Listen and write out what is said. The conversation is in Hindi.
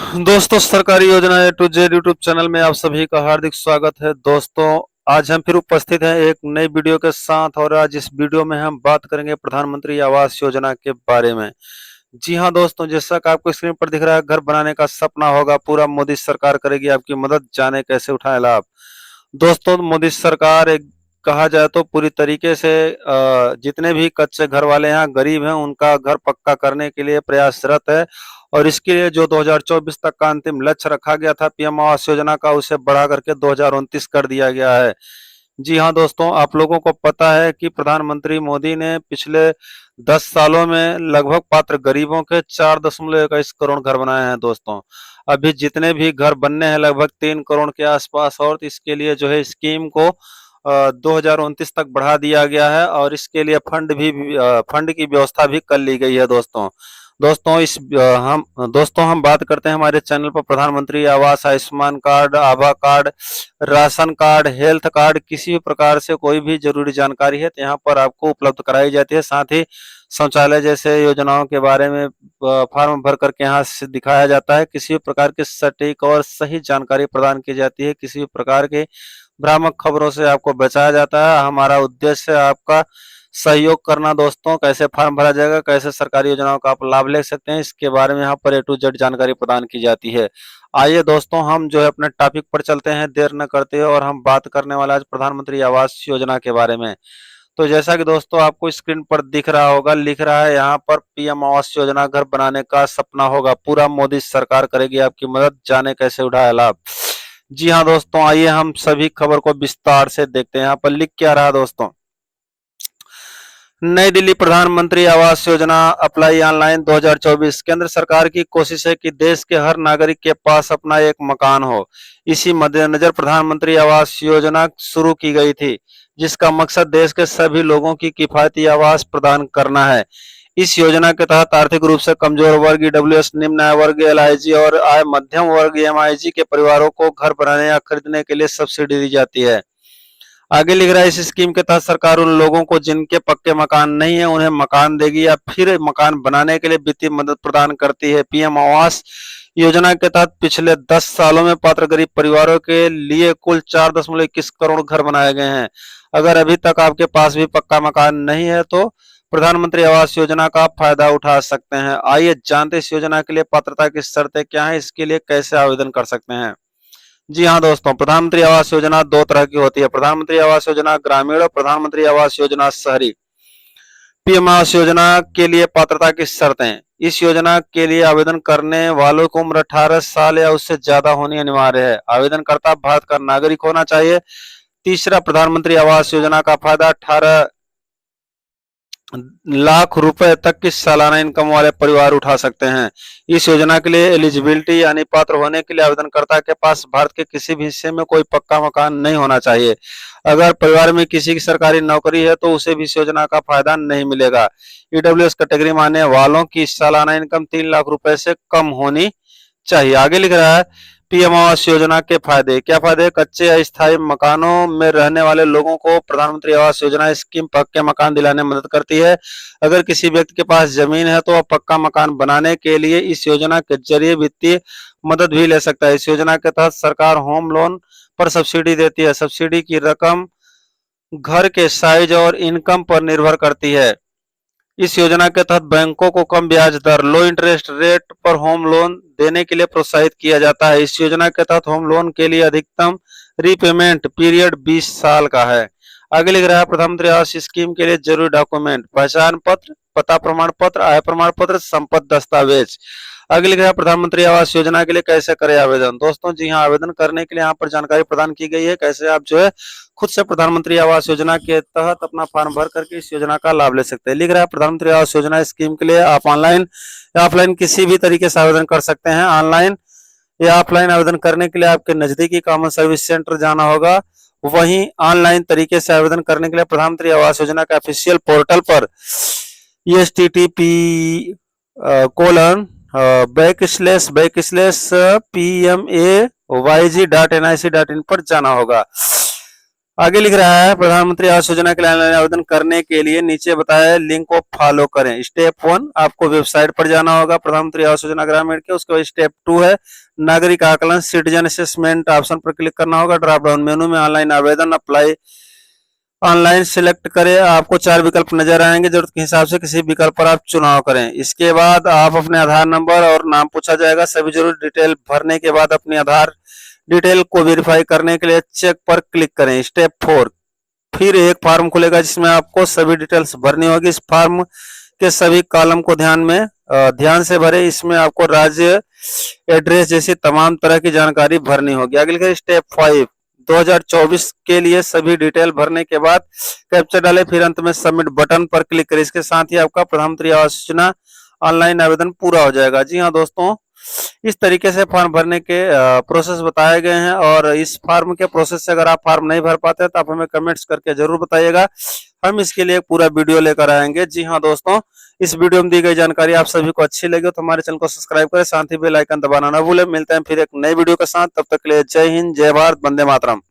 दोस्तों, सरकारी योजना ए टू जेड यूट्यूब चैनल में आप सभी का हार्दिक स्वागत है। दोस्तों, आज हम फिर उपस्थित हैं एक नई वीडियो के साथ और आज इस वीडियो में हम बात करेंगे प्रधानमंत्री आवास योजना के बारे में। जी हाँ दोस्तों, जैसा कि आपको स्क्रीन पर दिख रहा है, घर बनाने का सपना होगा पूरा, मोदी सरकार करेगी आपकी मदद, जाने कैसे उठाएं लाभ। दोस्तों, मोदी सरकार एक कहा जाए तो पूरी तरीके से जितने भी कच्चे घर वाले यहाँ गरीब हैं उनका घर पक्का करने के लिए प्रयासरत है और इसके लिए जो 2024 तक का अंतिम लक्ष्य रखा गया था पीएम आवास योजना का, उसे बढ़ा करके 2029 कर दिया गया है। जी हाँ दोस्तों, आप लोगों को पता है कि प्रधानमंत्री मोदी ने पिछले 10 सालों में लगभग पात्र गरीबों के 4.21 करोड़ घर बनाए हैं दोस्तों। अभी जितने भी घर बनने हैं लगभग 3 करोड़ के आसपास, और इसके लिए जो है स्कीम को 2029 तक बढ़ा दिया गया है और इसके लिए फंड की व्यवस्था भी कर ली गई है दोस्तों। दोस्तों हम बात करते हैं हमारे चैनल पर प्रधानमंत्री आवास, Ayushman card, Abha card, ration card, health card, किसी भी प्रकार से कोई भी जरूरी जानकारी है तो यहाँ पर आपको उपलब्ध कराई जाती है। साथ ही शौचालय जैसे योजनाओं के बारे में फॉर्म भर करके यहाँ से दिखाया जाता है। किसी भी प्रकार की सटीक और सही जानकारी प्रदान की जाती है। किसी भी प्रकार के भ्रामक खबरों से आपको बचाया जाता है। हमारा उद्देश्य है आपका सहयोग करना दोस्तों। कैसे फॉर्म भरा जाएगा, कैसे सरकारी योजनाओं का आप लाभ ले सकते हैं, इसके बारे में यहाँ पर ए टू जेड जानकारी प्रदान की जाती है। आइए दोस्तों, हम जो है अपने टॉपिक पर चलते हैं देर न करते हुए, और हम बात करने वाले आज प्रधानमंत्री आवास योजना के बारे में। तो जैसा कि दोस्तों आपको स्क्रीन पर दिख रहा होगा, लिख रहा है यहाँ पर पीएम आवास योजना, घर बनाने का सपना होगा पूरा, मोदी सरकार करेगी आपकी मदद, जाने कैसे उठाए लाभ। जी हाँ दोस्तों, आइए हम सभी खबर को विस्तार से देखते हैं। यहाँ पर लिख क्या रहा दोस्तों, नई दिल्ली, प्रधानमंत्री आवास योजना अप्लाई ऑनलाइन 2024। केंद्र सरकार की कोशिश है कि देश के हर नागरिक के पास अपना एक मकान हो। इसी मद्देनजर प्रधानमंत्री आवास योजना शुरू की गई थी, जिसका मकसद देश के सभी लोगों की किफायती आवास प्रदान करना है। इस योजना के तहत आर्थिक रूप से कमजोर वर्ग, ईडब्ल्यूएस, निम्न आय वर्ग, एलआईजी और आय मध्यम वर्ग, एमआईजी के परिवारों को घर बनाने या खरीदने के लिए सब्सिडी दी जाती है। आगे लिख रहा है, इस स्कीम के तहत सरकार उन लोगों को जिनके पक्के मकान नहीं है उन्हें मकान देगी या फिर मकान बनाने के लिए वित्तीय मदद प्रदान करती है। पीएम आवास योजना के तहत पिछले 10 सालों में पात्र गरीब परिवारों के लिए कुल 4.21 करोड़ घर बनाए गए हैं। अगर अभी तक आपके पास भी पक्का मकान नहीं है तो प्रधानमंत्री आवास योजना का फायदा उठा सकते हैं। आइए जानते इस योजना के लिए पात्रता की शर्तें क्या है, इसके लिए कैसे आवेदन कर सकते हैं। जी हाँ दोस्तों, प्रधानमंत्री आवास योजना दो तरह की होती है, प्रधानमंत्री आवास योजना ग्रामीण और प्रधानमंत्री आवास योजना शहरी। पीएम आवास योजना के लिए पात्रता की शर्तें, इस योजना के लिए आवेदन करने वालों को उम्र 18 साल या उससे ज्यादा होनी अनिवार्य है। आवेदनकर्ता भारत का नागरिक होना चाहिए। तीसरा, प्रधानमंत्री आवास योजना का फायदा 18 लाख रुपए तक की सालाना इनकम वाले परिवार उठा सकते हैं। इस योजना के लिए एलिजिबिलिटी यानी पात्र होने के लिए आवेदनकर्ता के पास भारत के किसी भी हिस्से में कोई पक्का मकान नहीं होना चाहिए। अगर परिवार में किसी की सरकारी नौकरी है तो उसे भी इस योजना का फायदा नहीं मिलेगा। ईडब्ल्यूएस कैटेगरी में आने वालों की सालाना इनकम 3 लाख रुपए से कम होनी चाहिए। आगे लिख रहा है, पीएम आवास योजना के फायदे। क्या फायदे? कच्चे या स्थायी मकानों में रहने वाले लोगों को प्रधानमंत्री आवास योजना स्कीम पक्के मकान दिलाने में मदद करती है। अगर किसी व्यक्ति के पास जमीन है तो वह पक्का मकान बनाने के लिए इस योजना के जरिए वित्तीय मदद भी ले सकता है। इस योजना के तहत सरकार होम लोन पर सब्सिडी देती है। सब्सिडी की रकम घर के साइज और इनकम पर निर्भर करती है। इस योजना के तहत बैंकों को कम ब्याज दर, लो इंटरेस्ट रेट पर होम लोन देने के लिए प्रोत्साहित किया जाता है। इस योजना के तहत होम लोन के लिए अधिकतम रीपेमेंट पीरियड 20 साल का है। आगे लिख रहा है, प्रधानमंत्री आवास स्कीम के लिए जरूरी डॉक्यूमेंट, पहचान पत्र, पता प्रमाण पत्र, आय प्रमाण पत्र, संपत्ति दस्तावेज। आगे लिख रहा है, प्रधानमंत्री आवास योजना के लिए कैसे करें आवेदन। दोस्तों जी हाँ, आवेदन करने के लिए यहाँ पर जानकारी प्रदान की गई है, कैसे आप जो है खुद से प्रधानमंत्री आवास योजना के तहत अपना फॉर्म भर करके इस योजना का लाभ ले सकते हैं। लिख रहा है, प्रधानमंत्री आवास योजना स्कीम के लिए आप ऑनलाइन या ऑफलाइन किसी भी तरीके से आवेदन कर सकते हैं। ऑनलाइन या ऑफलाइन आवेदन करने के लिए आपके नजदीकी कॉमन सर्विस सेंटर जाना होगा। वहीं ऑनलाइन तरीके से आवेदन करने के लिए प्रधानमंत्री आवास योजना के ऑफिशियल पोर्टल पर http://pmayg.nic.in पर जाना होगा। आगे लिख रहा है प्रधानमंत्री आवास योजना के लिए ऑनलाइन आवेदन करने के लिए नीचे बताए लिंक को फॉलो करें। स्टेप 1 आपको वेबसाइट पर जाना होगा प्रधानमंत्री आवास योजना ग्रामीण के। उसके बाद स्टेप 2 है नागरिक आकलन सिटीजन असेसमेंट ऑप्शन पर क्लिक करना होगा। ड्रॉप डाउन मेनू में ऑनलाइन आवेदन अप्लाई ऑनलाइन सिलेक्ट करें। आपको 4 विकल्प नजर आएंगे, जरूरत के हिसाब से किसी विकल्प पर आप चुनाव करें। इसके बाद आप अपने आधार नंबर और नाम पूछा जाएगा। सभी जरूरी डिटेल भरने के बाद अपनी आधार डिटेल को वेरीफाई करने के लिए चेक पर क्लिक करें। स्टेप 4 फिर एक फॉर्म खुलेगा जिसमें आपको सभी डिटेल्स भरनी होगी। इस फॉर्म के सभी कॉलम को ध्यान से भरे। इसमें आपको राज्य, एड्रेस जैसी तमाम तरह की जानकारी भरनी होगी। अगले लिखिए स्टेप 5 2024 के लिए सभी डिटेल भरने के बाद कैप्चा डालें, फिर अंत में सबमिट बटन पर क्लिक करें। इसके साथ ही आपका प्रधानमंत्री आवास योजना ऑनलाइन आवेदन पूरा हो जाएगा। जी हाँ दोस्तों, इस तरीके से फॉर्म भरने के प्रोसेस बताए गए हैं। और इस फॉर्म के प्रोसेस से अगर आप फॉर्म नहीं भर पाते तो आप हमें कमेंट्स करके जरूर बताइएगा, हम इसके लिए एक पूरा वीडियो लेकर आएंगे। जी हाँ दोस्तों, इस वीडियो में दी गई जानकारी आप सभी को अच्छी लगी तो हमारे चैनल को सब्सक्राइब करें, साथ ही बेल आइकन दबाना ना भूलें। मिलते हैं फिर एक नई वीडियो के साथ, तब तक के लिए जय हिंद, जय भारत, वंदे मातरम।